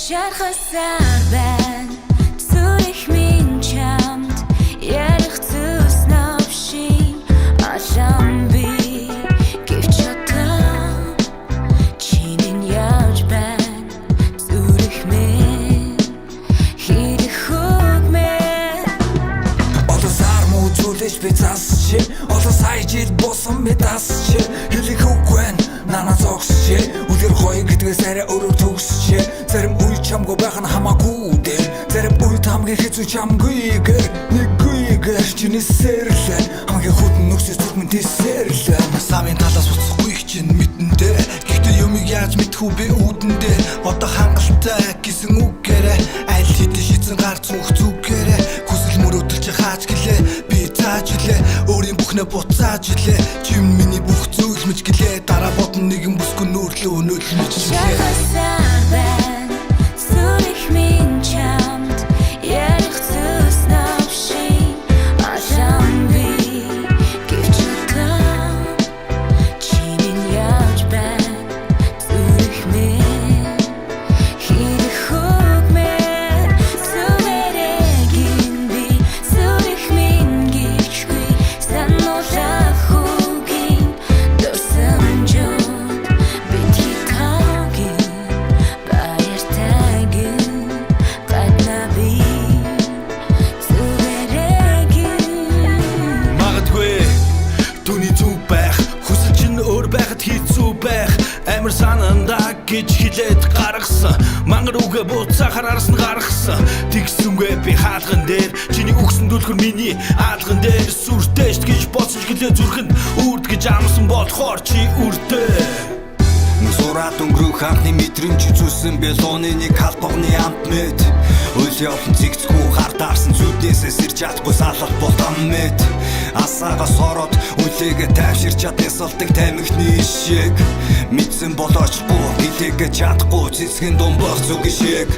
Шархасаар байна зүрх минь чамд ярих зүс навшин ашам би гэвч одоо чиний яаж байна зүрх минь хэрэг хөгмээ одоо сар муу зүйлж би засч одоо сая жил босон би дасч хэлэх үгүй нана зогсч үлгэр гоё гэдгээс арай өөрөөр төгсч зарим үе чамгүй байх нь хамаагүй дээ зарим үед хамгийн хэцүү чамгүйгээр нэггүйгээр чиний сэрлээ хамгийн хөдөн нөхсөс зүрхэн тэсэрлээ Савын талаас буцахгүй их чинь мэдэндээ гэхдээ юмыг яаж мэдхүү би үүдэндээ одоо хангалттай гэсэн үгээрээ аль хэдийн шийдсэн гар цүнх зүгээрээ хүсэл мөрөөдөлж хааж гэлээ би тааж илээ өөрийн бүхнээ буцааж илээ чим миний бүх зүйл мэж гэлээ дараа бодно нэгэн бүсгүй нүүрлээ өнөөлж мэж гэлээ Шархасаар байна зүрх минь чамд ярих зүс навшин ашам би гэвч одоо чиний яаж байна зүрх минь хэрэг хөгмээ зүрэгэн би зүрх минь гэвчгүй сануулах үгийн дурсан жод битгий тагийн баяртайгэн гадна би зүрэгэн Магадгүй түүний зүг байх хүсэл чинь өөр байхад хэцүү байх амар санандаа гэж хэлээд гаргасан мангар үгээ буцаахаар арсан гаргасан тэгсэнгүй би хаалган дээр чиний өгсөн дүлхэр миний хаалган дээр сүртэйш гэж боцож гэлээ зүрхэнд үрд гэж амсан болохоор чи үрдээ Сураад өнгөрөх анхны мэдрэмж үзүүлсэн би лууны нэг халбагны амт мэд Үйл явдлын зэгцгүй хар таарсан зүуднээсээ сэрж чадахгүй салах бол ам мэд Асаагаас ороод үлээгээ тайвширч чаднасалдаг тамхины ишиг Мэдсэн болоочгүй гэлээгээ чадахгүй цэцгэн дум бах зүг шиг